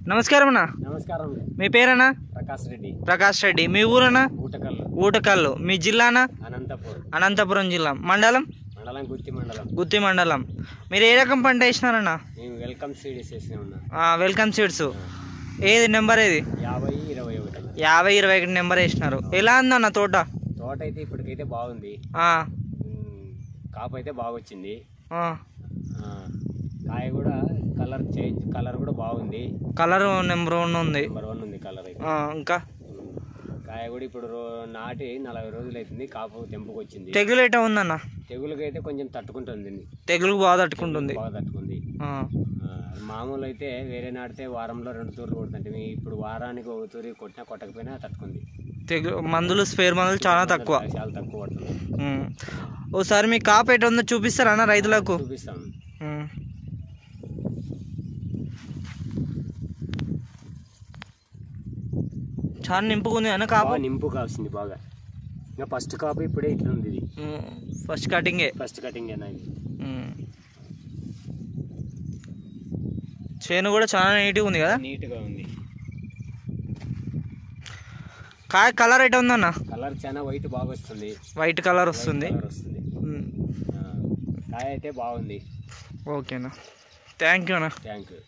నమస్కారం అన్న. నమస్కారం. మీ పేరన్నా? ప్రకాష్ రెడ్డి. మీ ఊరన్నా? ఊటకల్లు. మీ జిల్లానా? అనంతపురం జిల్లా. మండలం? గుత్తి మండలం. మీరు ఏ రకం పంట వేసినారన్నా? Welcome seeds welcome seeds. ఏది నెంబర్? ఏది? 50-21 నెంబర్ వేసినారు. ఎలా ఉందన్న తోట? అయితే ఇప్పటికైతే బాగుంది. కాపు అయితే బాగా వచ్చింది. కాయ కూడా కలర్ కూడా బాగుంది. కలర్ నెంబర్ 1 ఉంది. కలర్ అయితే. ఇంకా కాయ కూడా ఇప్పుడు నాటి 40 రోజులు అవుతుంది. కాపు తెంపుకు వచ్చింది. తెగులు ఎట్లా ఉందన్న? తెగులుకైతే కొంచెం తట్టుకుంటుంది. తెగులు బాగా తట్టుకుంటుంది. మామూలు అయితే వేరే నాటితే వారంలో 2 తూర్లు కొడుతుంటే ఇప్పుడు వారానికి 1 తూరి కొట్టినా కొట్టకపోయినా తట్టుకుంది. తెగులు మందులు, స్పేర్ మందులు చాలా తక్కువ పడుతుంది. ఓసారి మీ కాపు ఎట్లా ఉందో చూపిస్తారా అన్న రైతులకు? చూపిస్తాం. చాలా నింపుకుంది అన్న కాపు. నింపు కాల్సింది బాగా. ఇంకా ఫస్ట్ కాపు ఇప్పుడే ఇట్లా ఉంది. ఇది ఫస్ట్ కటింగే చేను కూడా చాలా నీట్గా ఉంది కదా? నీట్గా ఉంది. కాయ కలర్ ఎట్లా ఉందన్న? కలర్ చాలా వైట్ బాగా వస్తుంది. వైట్ కలర్ వస్తుంది. కాయ అయితే బాగుంది. ఓకేనా, థ్యాంక్ యూ అన్న. Thank you.